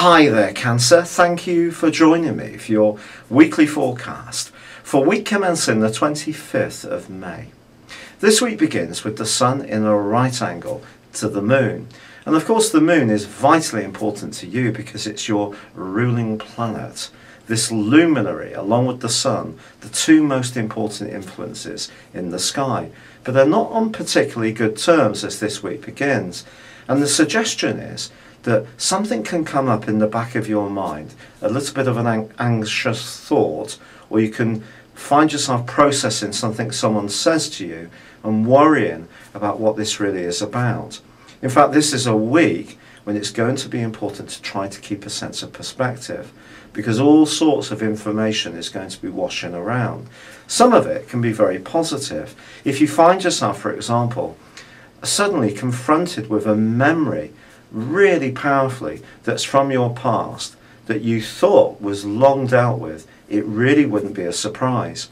Hi there, Cancer. Thank you for joining me for your weekly forecast for week commencing the 25th of May. This week begins with the Sun in a right angle to the Moon. And of course the Moon is vitally important to you because it's your ruling planet. This luminary, along with the Sun, the two most important influences in the sky. But they're not on particularly good terms as this week begins. And the suggestion is that something can come up in the back of your mind, a little bit of an anxious thought, or you can find yourself processing something someone says to you and worrying about what this really is about. In fact, this is a week when it's going to be important to try to keep a sense of perspective, because all sorts of information is going to be washing around. Some of it can be very positive. If you find yourself, for example, suddenly confronted with a memory really powerfully that's from your past that you thought was long dealt with, it really wouldn't be a surprise.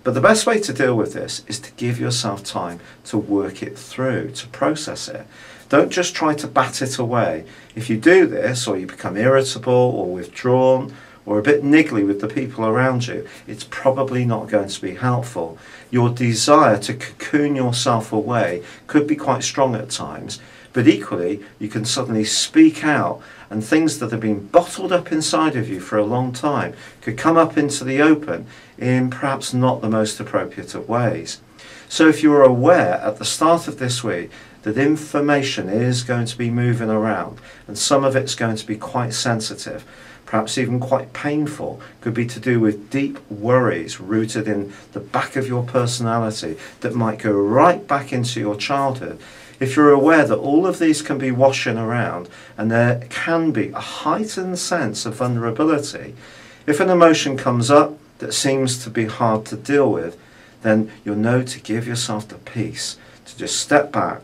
But the best way to deal with this is to give yourself time to work it through, to process it. Don't just try to bat it away. If you do this, or you become irritable or withdrawn or a bit niggly with the people around you, it's probably not going to be helpful. Your desire to cocoon yourself away could be quite strong at times, but equally you can suddenly speak out, and things that have been bottled up inside of you for a long time could come up into the open in perhaps not the most appropriate of ways. So if you're aware at the start of this week that information is going to be moving around, and some of it's going to be quite sensitive, perhaps even quite painful, could be to do with deep worries rooted in the back of your personality that might go right back into your childhood. If you're aware that all of these can be washing around and there can be a heightened sense of vulnerability, if an emotion comes up that seems to be hard to deal with, then you'll know to give yourself the peace to just step back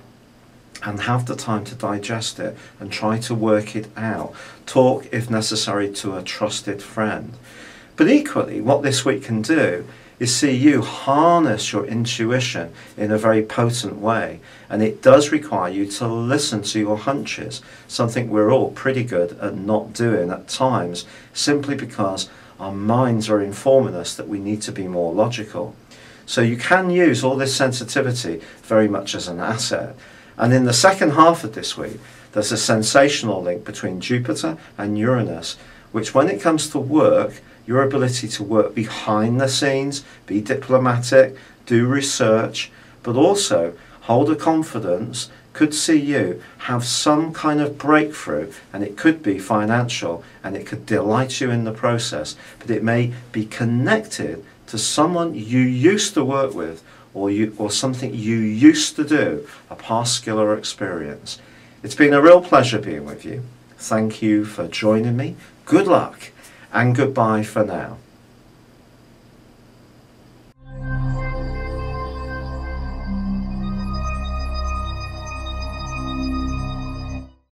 and have the time to digest it and try to work it out. Talk, if necessary, to a trusted friend. But equally, what this week can do is see you harness your intuition in a very potent way. And it does require you to listen to your hunches, something we're all pretty good at not doing at times, simply because our minds are informing us that we need to be more logical. So you can use all this sensitivity very much as an asset. And in the second half of this week, there's a sensational link between Jupiter and Uranus, which when it comes to work, your ability to work behind the scenes, be diplomatic, do research, but also hold a confidence, could see you have some kind of breakthrough, and it could be financial and it could delight you in the process, but it may be connected to someone you used to work with or something you used to do, a past skill or experience. It's been a real pleasure being with you. Thank you for joining me. Good luck and goodbye for now.